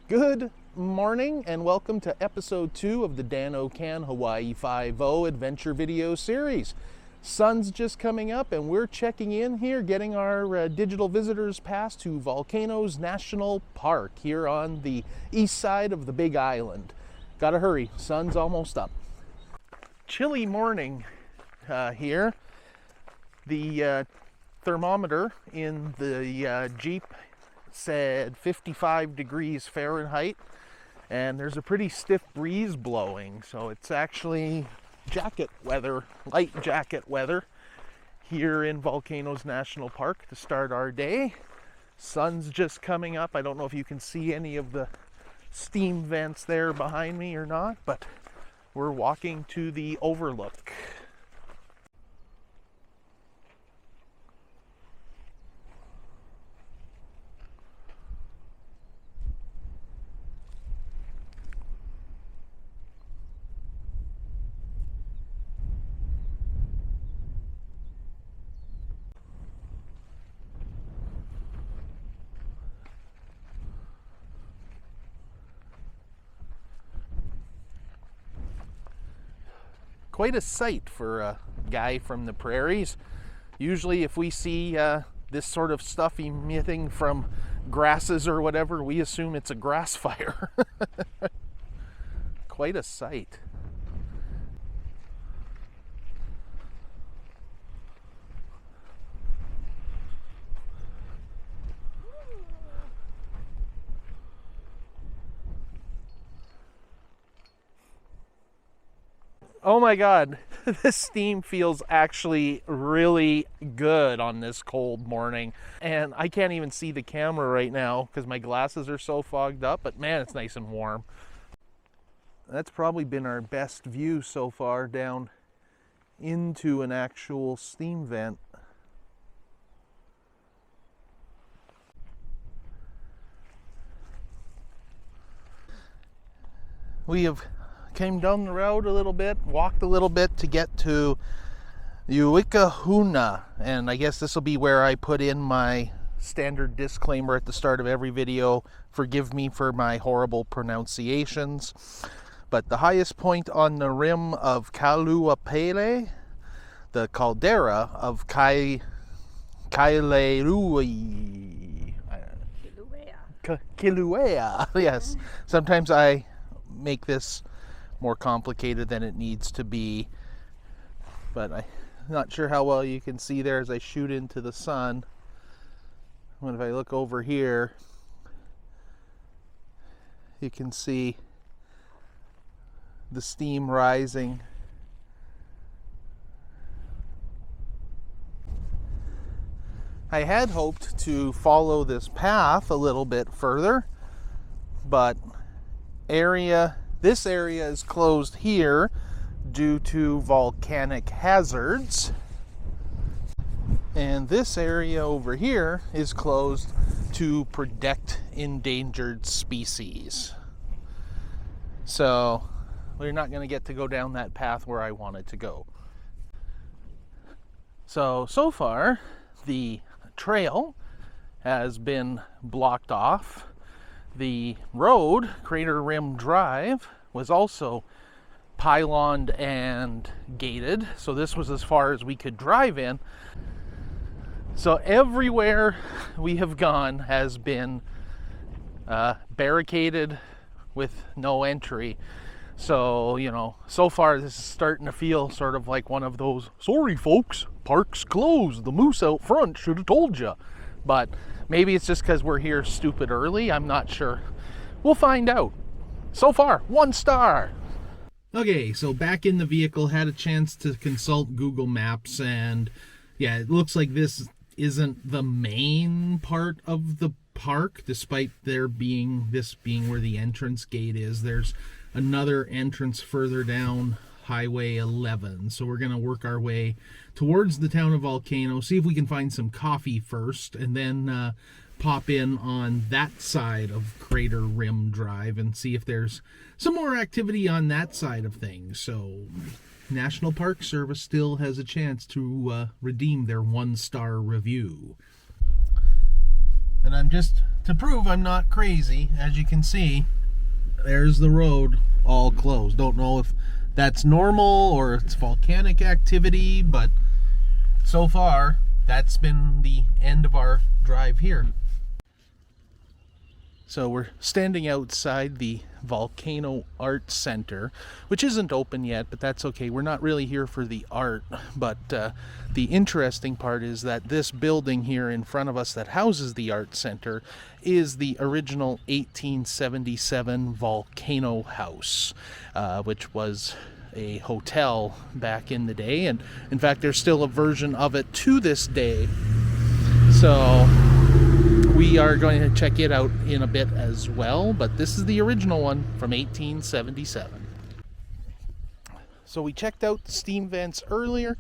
Good morning and welcome to episode 2 of the DanOCan Hawaii 5-0 adventure video series. Sun's just coming up and we're checking in here, getting our digital visitors pass to Volcanoes National Park here on the east side of the Big Island. Gotta hurry, sun's almost up. Chilly morning here. The thermometer in the Jeep said 55 degrees Fahrenheit, and there's a pretty stiff breeze blowing, so it's actually jacket weather, light jacket weather here in Volcanoes National Park to start our day. Sun's just coming up. I don't know if you can see any of the steam vents there behind me or not, but we're walking to the overlook. Quite a sight for a guy from the prairies. Usually if we see this sort of stuff emitting from grasses or whatever, we assume it's a grass fire. Quite a sight. Oh my God, this steam feels actually really good on this cold morning. And I can't even see the camera right now because my glasses are so fogged up, but man, it's nice and warm. That's probably been our best view so far down into an actual steam vent. We have came down the road a little bit, walked a little bit to get to Uekahuna, and I guess this will be where I put in my standard disclaimer at the start of every video. Forgive me for my horrible pronunciations, but the highest point on the rim of Kilauea, the caldera of Kilauea. Yes, sometimes I make this more complicated than it needs to be, but I'm not sure how well you can see there as I shoot into the sun. When if I look over here, you can see the steam rising. I had hoped to follow this path a little bit further, but this area is closed here due to volcanic hazards. And this area over here is closed to protect endangered species. So we're not going to get to go down that path where I wanted to go. So far, the trail has been blocked off. The road, Crater Rim Drive, was also pyloned and gated, so this was as far as we could drive in. So everywhere we have gone has been barricaded with no entry. So, you know, so far this is starting to feel sort of like one of those, sorry folks, park's closed, the moose out front should have told you. But maybe it's just because we're here stupid early. I'm not sure. We'll find out. So far, 1 star. Okay, so back in the vehicle, had a chance to consult Google Maps, and yeah, it looks like this isn't the main part of the park, despite this being where the entrance gate is. There's another entrance further down Highway 11. So we're going to work our way towards the town of Volcano, see if we can find some coffee first, and then pop in on that side of Crater Rim Drive and see if there's some more activity on that side of things. So National Park Service still has a chance to redeem their 1-star review. And I'm just, to prove I'm not crazy, as you can see, there's the road all closed. Don't know if that's normal or it's volcanic activity, but so far that's been the end of our drive here. So we're standing outside the Volcano Art Center, which isn't open yet, but that's okay. We're not really here for the art, but the interesting part is that this building here in front of us that houses the art center is the original 1877 Volcano House, which was a hotel back in the day, and in fact there's still a version of it to this day. So we are going to check it out in a bit as well, but this is the original one from 1877. So we checked out the steam vents earlier.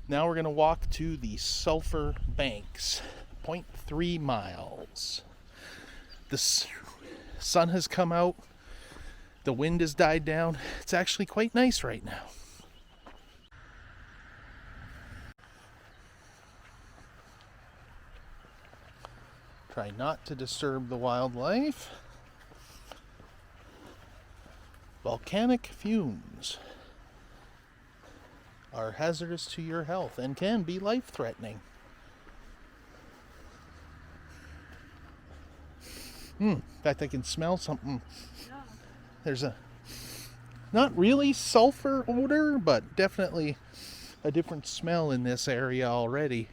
Now we're going to walk to the Sulphur Banks, 0.3 miles. The sun has come out. The wind has died down. It's actually quite nice right now. Try not to disturb the wildlife. Volcanic fumes are hazardous to your health and can be life-threatening. In fact, I can smell something. There's a not really sulfur odor, but definitely a different smell in this area already.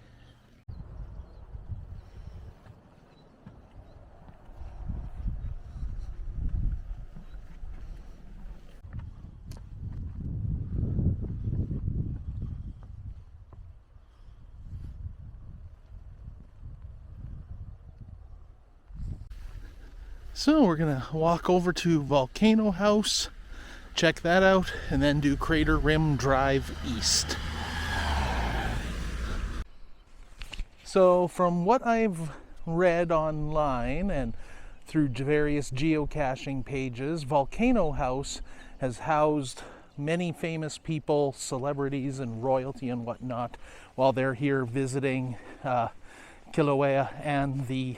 So we're gonna walk over to Volcano House, check that out, and then do Crater Rim Drive East. So from what I've read online and through various geocaching pages, Volcano House has housed many famous people, celebrities and royalty and whatnot while they're here visiting Kilauea and the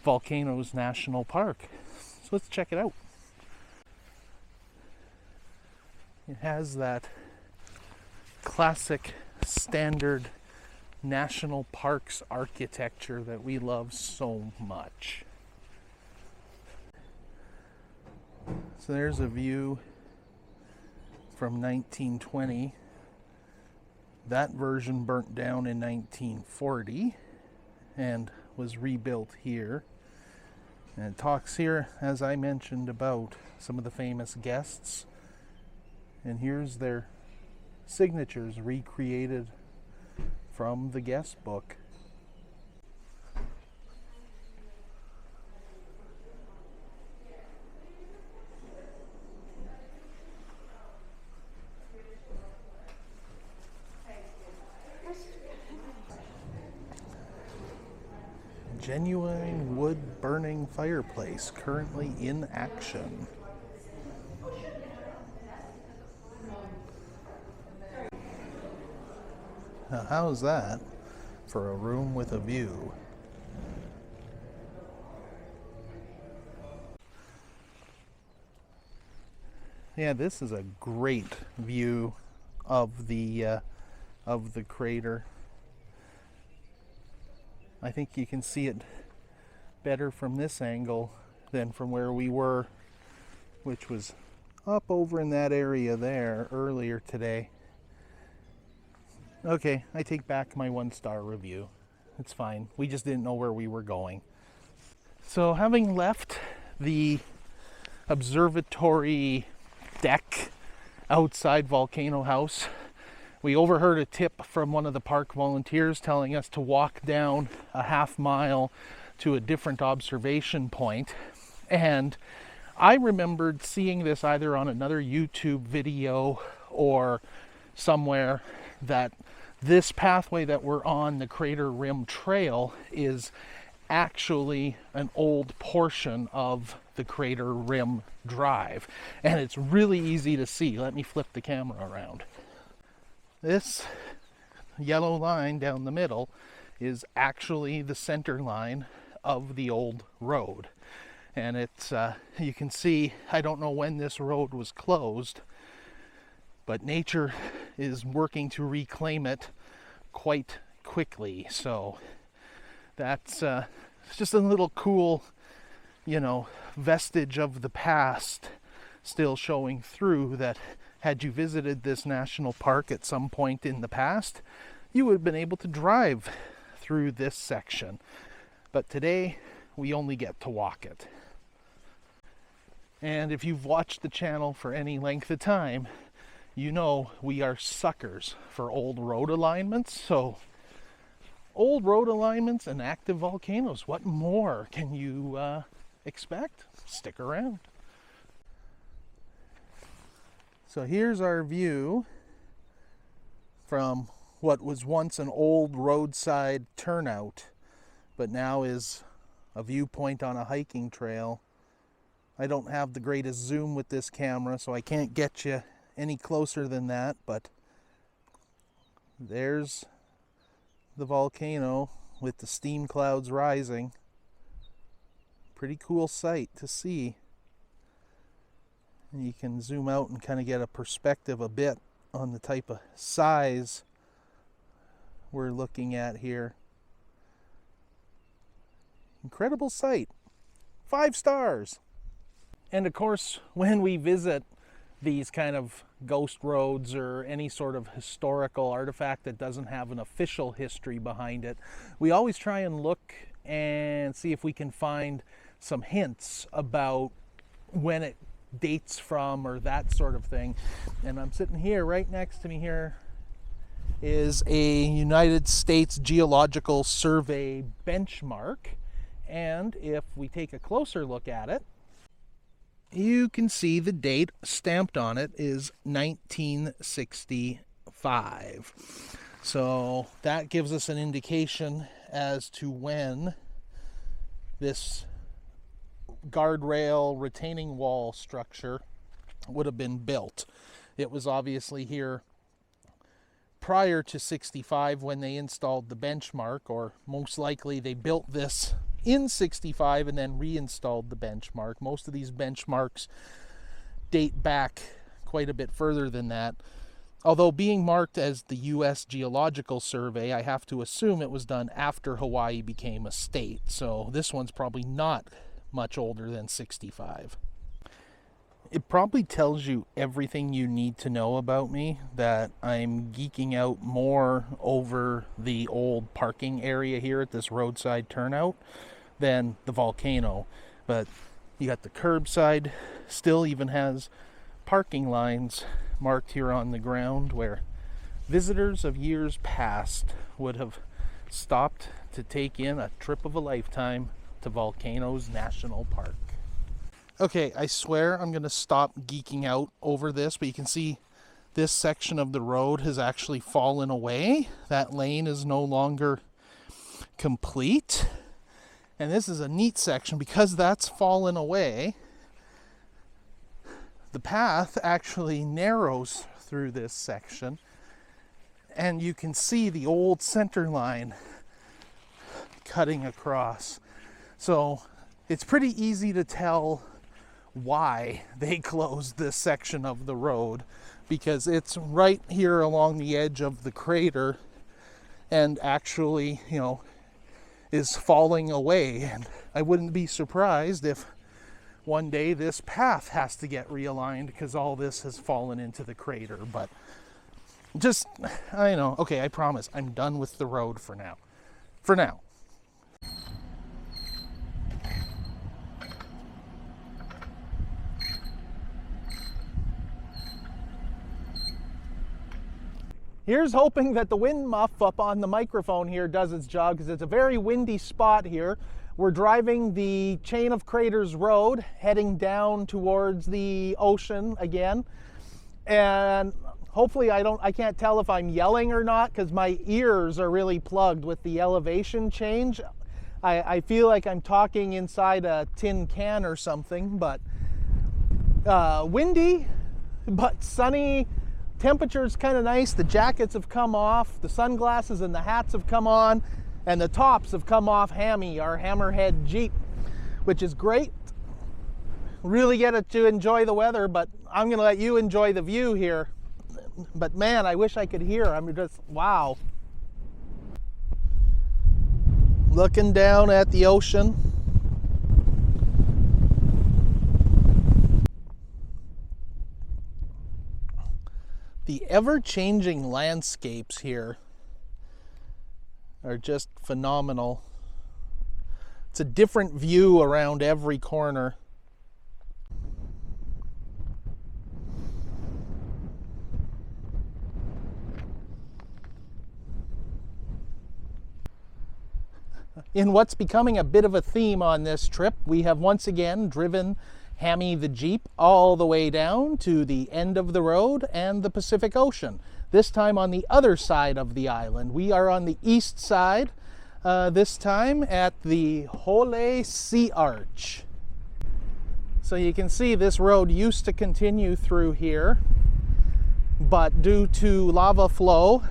Volcanoes National Park. So let's check it out. It has that classic standard national parks architecture that we love so much. So there's a view from 1920. That version burnt down in 1940 and was rebuilt here. And it talks here, as I mentioned, about some of the famous guests. And here's their signatures recreated from the guest book. Genuine wood burning fireplace currently in action. Now, how's that for a room with a view? Yeah, this is a great view of the crater. I think you can see it better from this angle than from where we were, which was up over in that area there earlier today. Okay, I take back my 1-star review. It's fine. We just didn't know where we were going. So having left the observatory deck outside Volcano House, we overheard a tip from one of the park volunteers telling us to walk down a half mile to a different observation point. And I remembered seeing this either on another YouTube video or somewhere, that this pathway that we're on, the Crater Rim Trail, is actually an old portion of the Crater Rim Drive. And it's really easy to see. Let me flip the camera around. This yellow line down the middle is actually the center line of the old road. And it's, you can see, I don't know when this road was closed, but nature is working to reclaim it quite quickly. So that's it's just a little cool, you know, vestige of the past still showing through, that had you visited this national park at some point in the past, you would have been able to drive through this section. But today, we only get to walk it. And if you've watched the channel for any length of time, you know we are suckers for old road alignments. So, old road alignments and active volcanoes, what more can you expect? Stick around. So here's our view from what was once an old roadside turnout, but now is a viewpoint on a hiking trail. I don't have the greatest zoom with this camera, so I can't get you any closer than that, but there's the volcano with the steam clouds rising. Pretty cool sight to see. And you can zoom out and kind of get a perspective a bit on the type of size we're looking at here. Incredible sight. 5 stars. And of course, when we visit these kind of ghost roads or any sort of historical artifact that doesn't have an official history behind it, we always try and look and see if we can find some hints about when it dates from or that sort of thing. And I'm sitting here, right next to me here is a United States Geological Survey benchmark. And if we take a closer look at it, you can see the date stamped on it is 1965. So that gives us an indication as to when this guardrail retaining wall structure would have been built. It was obviously here prior to 65 when they installed the benchmark, or most likely they built this in 65 and then reinstalled the benchmark. Most of these benchmarks date back quite a bit further than that. Although being marked as the U.S. Geological Survey, I have to assume it was done after Hawaii became a state. So this one's probably not much older than 65. It probably tells you everything you need to know about me, that I'm geeking out more over the old parking area here at this roadside turnout than the volcano. But you got the curbside, still even has parking lines marked here on the ground where visitors of years past would have stopped to take in a trip of a lifetime to Volcanoes National Park. Okay, I swear I'm going to stop geeking out over this, but you can see this section of the road has actually fallen away. That lane is no longer complete. And this is a neat section because that's fallen away. The path actually narrows through this section, and you can see the old center line cutting across. So it's pretty easy to tell why they closed this section of the road, because it's right here along the edge of the crater and actually, you know, is falling away. And I wouldn't be surprised if one day this path has to get realigned because all this has fallen into the crater. But just, I know, okay, I promise I'm done with the road for now. For now. Here's hoping that the wind muff up on the microphone here does its job, because it's a very windy spot here. We're driving the Chain of Craters Road, heading down towards the ocean again. And hopefully I can't tell if I'm yelling or not, because my ears are really plugged with the elevation change. I feel like I'm talking inside a tin can or something, but windy, but sunny. Temperature's kind of nice. The jackets have come off, the sunglasses and the hats have come on, And the tops have come off Hammy, our hammerhead Jeep, which is great. Really get to enjoy the weather, but I'm gonna let you enjoy the view here. But man, I wish I could hear. I'm just, wow. Looking down at the ocean. The ever-changing landscapes here are just phenomenal. It's a different view around every corner. In what's becoming a bit of a theme on this trip, we have once again driven Hammy the Jeep all the way down to the end of the road and the Pacific Ocean. This time on the other side of the island. We are on the east side this time at the Holei Sea Arch. So you can see this road used to continue through here, but due to lava flow,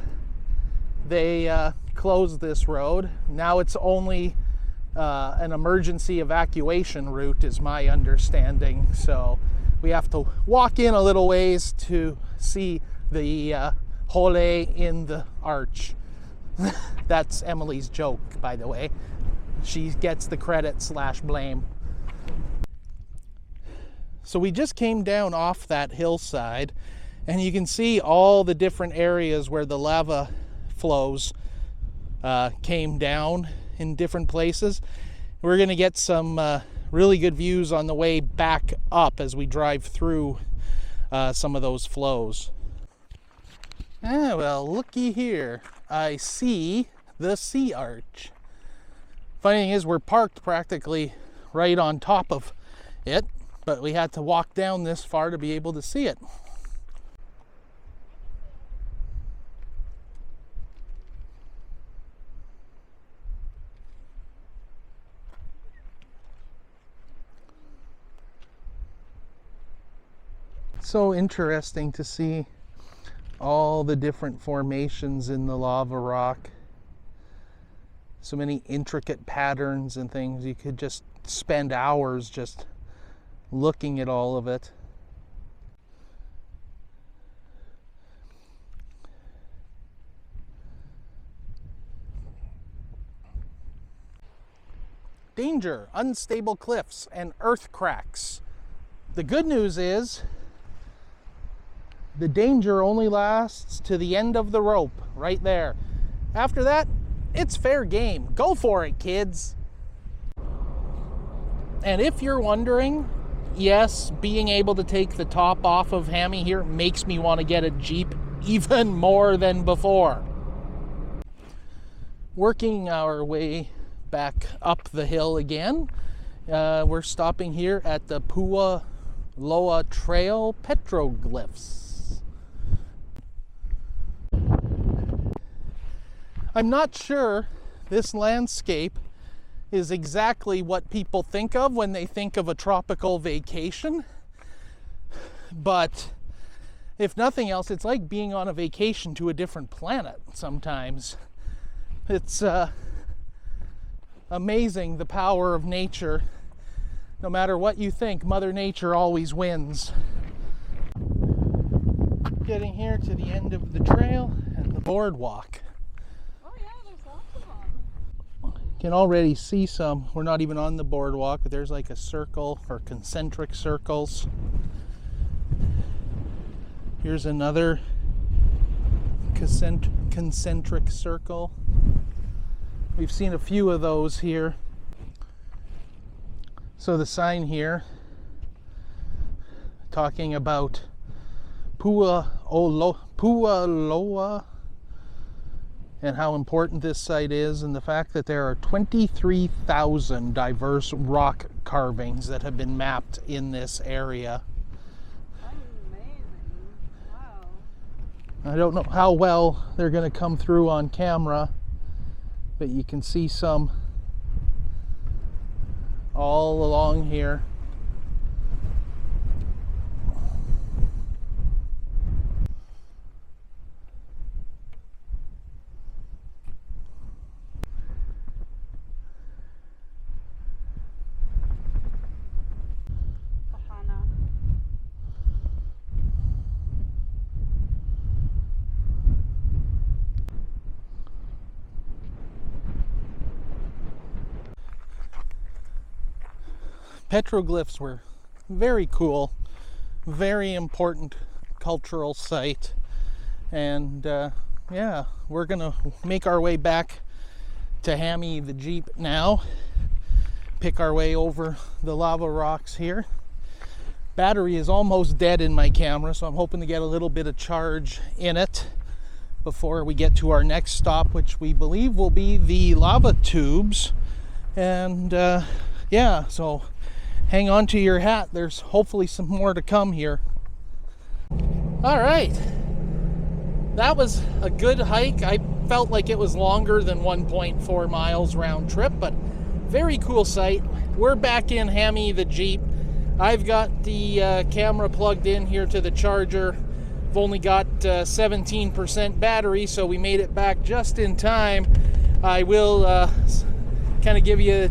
they closed this road. Now it's only an emergency evacuation route is my understanding. So we have to walk in a little ways to see the Holei in the arch. That's Emily's joke, by the way. She gets the credit / blame. So we just came down off that hillside and you can see all the different areas where the lava flows came down in different places. We're going to get some really good views on the way back up as we drive through some of those flows. Well, looky here. I see the sea arch. Funny thing is, we're parked practically right on top of it, but we had to walk down this far to be able to see it. So interesting to see all the different formations in the lava rock. So many intricate patterns and things. You could just spend hours just looking at all of it. Danger, unstable cliffs and earth cracks. The good news is the danger only lasts to the end of the rope, right there. After that, it's fair game. Go for it, kids. And if you're wondering, yes, being able to take the top off of Hammy here makes me want to get a Jeep even more than before. Working our way back up the hill again, we're stopping here at the Pu'u Loa Petroglyphs. I'm not sure this landscape is exactly what people think of when they think of a tropical vacation, but if nothing else, it's like being on a vacation to a different planet sometimes. It's amazing the power of nature. No matter what you think, Mother Nature always wins. Getting here to the end of the trail and the boardwalk. Can already see some. We're not even on the boardwalk, but there's like a circle or concentric circles. Here's another concentric circle. We've seen a few of those here. So the sign here talking about Pu'u Loa and how important this site is, and the fact that there are 23,000 diverse rock carvings that have been mapped in this area. Amazing. Wow. I don't know how well they're going to come through on camera, but you can see some all along here. petroglyphs were very cool, very important cultural site. And yeah, we're gonna make our way back to Hammy the Jeep now, pick our way over the lava rocks here. Battery is almost dead in my camera, so I'm hoping to get a little bit of charge in it before we get to our next stop, which we believe will be the lava tubes. And yeah, so hang on to your hat. There's hopefully some more to come here. All right, that was a good hike. I felt like it was longer than 1.4 miles round trip, but very cool site. We're back in Hammy the Jeep. I've got the camera plugged in here to the charger. I've only got 17% battery, so we made it back just in time. I will kind of give you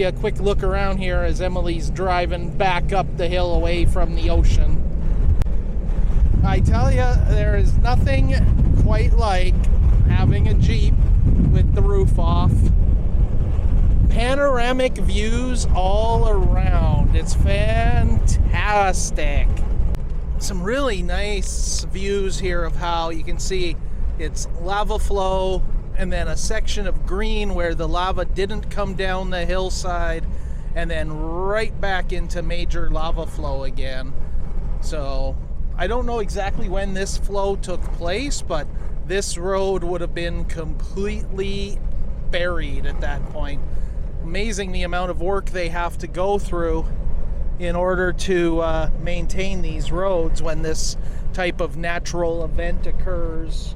a quick look around here as Emily's driving back up the hill away from the ocean. I tell you, there is nothing quite like having a Jeep with the roof off. Panoramic views all around. It's fantastic. Some really nice views here of how you can see it's lava flow and then a section of green where the lava didn't come down the hillside and then right back into major lava flow again. So I don't know exactly when this flow took place, but this road would have been completely buried at that point. Amazing the amount of work they have to go through in order to maintain these roads when this type of natural event occurs.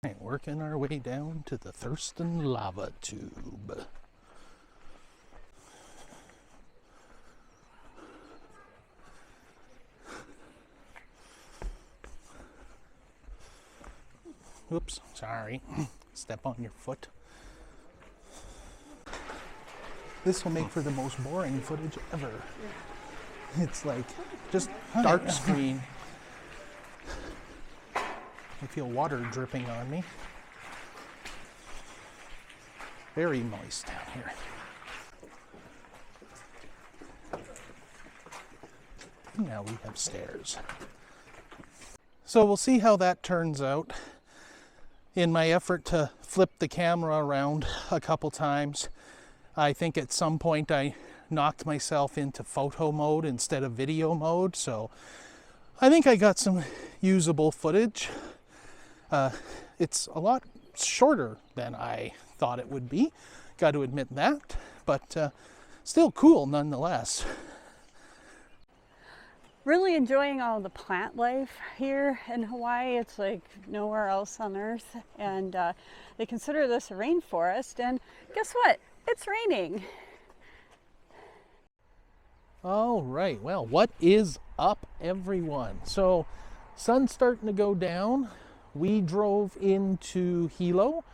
Right, working our way down to the Thurston Lava Tube. Oops, sorry. Step on your foot. This will make for the most boring footage ever. It's like just dark screen. I feel water dripping on me. Very moist down here. And now we have stairs. So we'll see how that turns out. In my effort to flip the camera around a couple times, I think at some point I knocked myself into photo mode instead of video mode, so I think I got some usable footage. It's a lot shorter than I thought it would be, got to admit that, but still cool nonetheless. Really enjoying all the plant life here in Hawaii. It's like nowhere else on earth, and they consider this a rainforest, and guess what? It's raining. All right, well, what is up, everyone? So sun's starting to go down. We drove into Hilo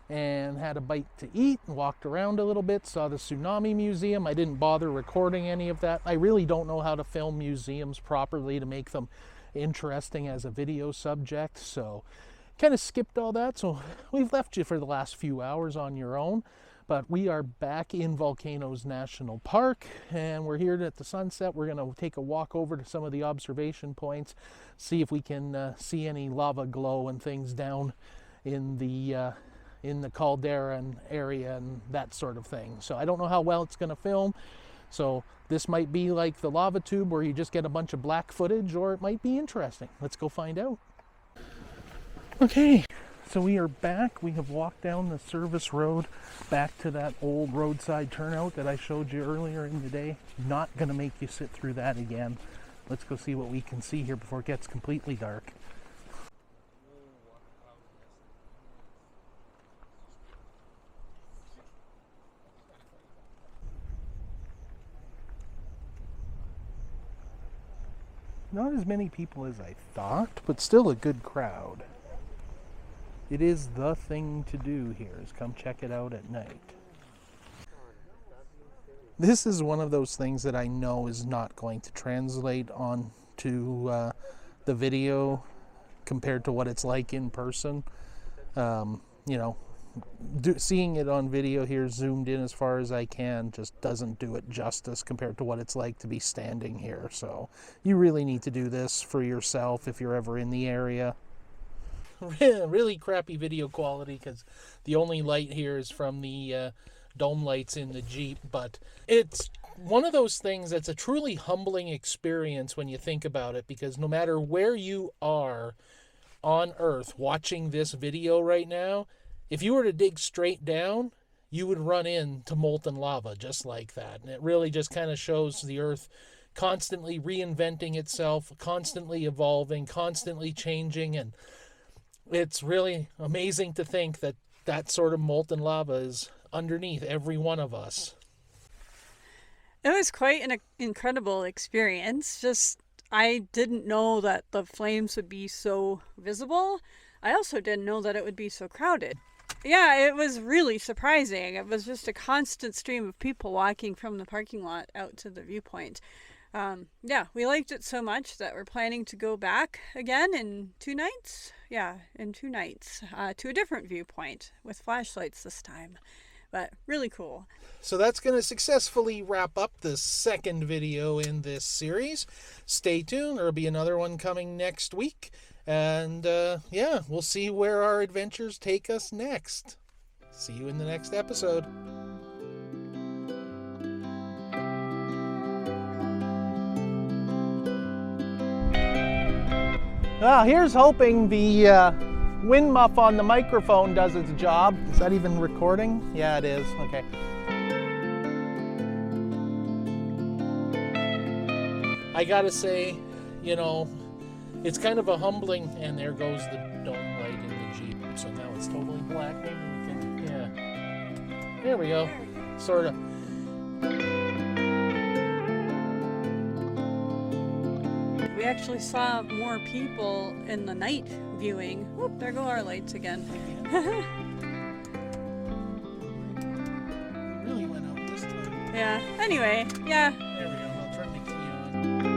and had a bite to eat and walked around a little bit, saw the Tsunami Museum. I didn't bother recording any of that. I really don't know how to film museums properly to make them interesting as a video subject, so kind of skipped all that. So we've left you for the last few hours on your own, but we are back in Volcanoes National Park and we're here at the sunset. We're going to take a walk over to some of the observation points, see if we can see any lava glow and things down in the caldera area and that sort of thing. So I don't know how well it's going to film. So this might be like the lava tube where you just get a bunch of black footage, or it might be interesting. Let's go find out. Okay, so we are back. We have walked down the service road back to that old roadside turnout that I showed you earlier in the day. Not going to make you sit through that again. Let's go see what we can see here before it gets completely dark. Not as many people as I thought, but still a good crowd. It is the thing to do here, is come check it out at night. This is one of those things that I know is not going to translate on to the video compared to what it's like in person. You know, seeing it on video here zoomed in as far as I can just doesn't do it justice compared to what it's like to be standing here. So you really need to do this for yourself if you're ever in the area. Really crappy video quality because the only light here is from the dome lights in the Jeep, but it's one of those things that's a truly humbling experience when you think about it, because no matter where you are on Earth watching this video right now, if you were to dig straight down, you would run into molten lava just like that. And it really just kind of shows the Earth constantly reinventing itself, constantly evolving, constantly changing, and it's really amazing to think that that sort of molten lava is underneath every one of us. It was quite an incredible experience. Just, I didn't know that the flames would be so visible. I also didn't know that it would be so crowded. Yeah, it was really surprising. It was just a constant stream of people walking from the parking lot out to the viewpoint. Yeah, we liked it so much that we're planning to go back again in 2 nights. Yeah, in 2 nights to a different viewpoint with flashlights this time. But really cool. So that's going to successfully wrap up the second video in this series. Stay tuned. There'll be another one coming next week. And yeah, we'll see where our adventures take us next. See you in the next episode. Well, here's hoping the wind muff on the microphone does its job. Is that even recording? Yeah, it is. Okay. I gotta say, you know, it's kind of a humbling, and there goes the dome light in the Jeep. So now it's totally black. Maybe we can, yeah. There we go. Sort of. We actually saw more people in the night viewing. Whoop, there go our lights again. Really went out this time. Yeah, anyway, yeah. There we go. I'll turn the key on.